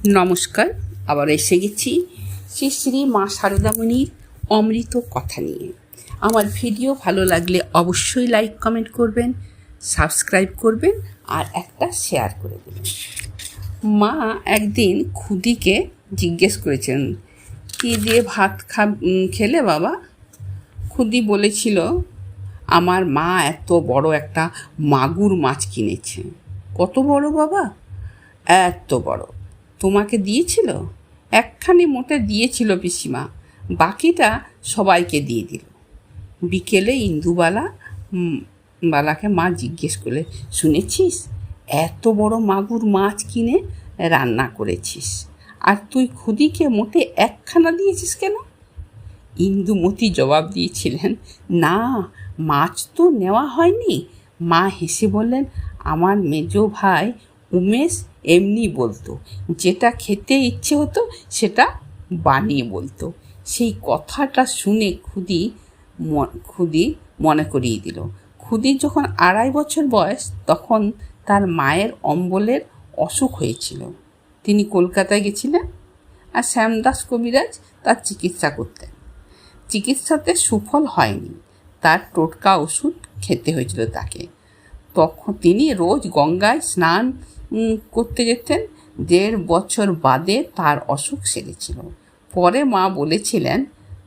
নমস্কার, আবার এসে গেছি শ্রী শ্রী মা শারদামণির অমৃত কথা নিয়ে। আমার ভিডিও ভালো লাগলে অবশ্যই লাইক কমেন্ট করবেন, সাবস্ক্রাইব করবেন আর একটা শেয়ার করে দেবেন। মা একদিন খুদিকে জিজ্ঞেস করেছেন, কী দিয়ে ভাত খেলে বাবা? খুদি বলেছিল, আমার মা এত বড় একটা মাগুর মাছ কিনেছে। কত বড় বাবা? এত বড়। তোমাকে দিয়েছিল? একখানি মোটে দিয়েছিল পিসিমা, বাকিটা সবাইকে দিয়ে দিল। বিকেলে বালাকে মা জিজ্ঞেস করলে, শুনেছিস এত বড় মাগুর মাছ কিনে রান্না করেছিস, আর তুই খুদিকে মোটে একখানা দিয়েছিস কেন? ইন্দুমতি জবাব দিয়েছিলেন, না, মাছ তো নেওয়া হয়নি। মা হেসে বললেন, আমার মেজ ভাই উমেশ এমনি বলতো, যেটা খেতে ইচ্ছে হতো সেটা বানিয়ে বলতো। সেই কথাটা শুনে খুদি মনে করিয়ে দিল, খুদির যখন 2.5 বছর বয়স তখন তার মায়ের অম্বলের অসুখ হয়েছিল। তিনি কলকাতায় গেছিলেন আর শ্যামদাস কবিরাজ তার চিকিৎসা করতেন। চিকিৎসাতে সুফল হয়নি, তার টোটকা ওষুধ খেতে হয়েছিল তাকে। তখন তিনি রোজ গঙ্গায় স্নান করতে যেতেন। 1.5 বছর বাদে তার অসুখ সেরেছিল। পরে মা বলেছিলেন,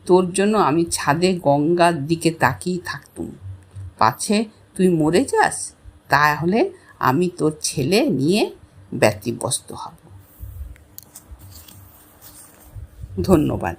তোর জন্য আমি ছাদে গঙ্গার দিকে তাকিয়ে থাকতুম, পাছে তুই মরে যাস, তাহলে আমি তোর ছেলে নিয়ে ব্যতিব্যস্ত হব। ধন্যবাদ।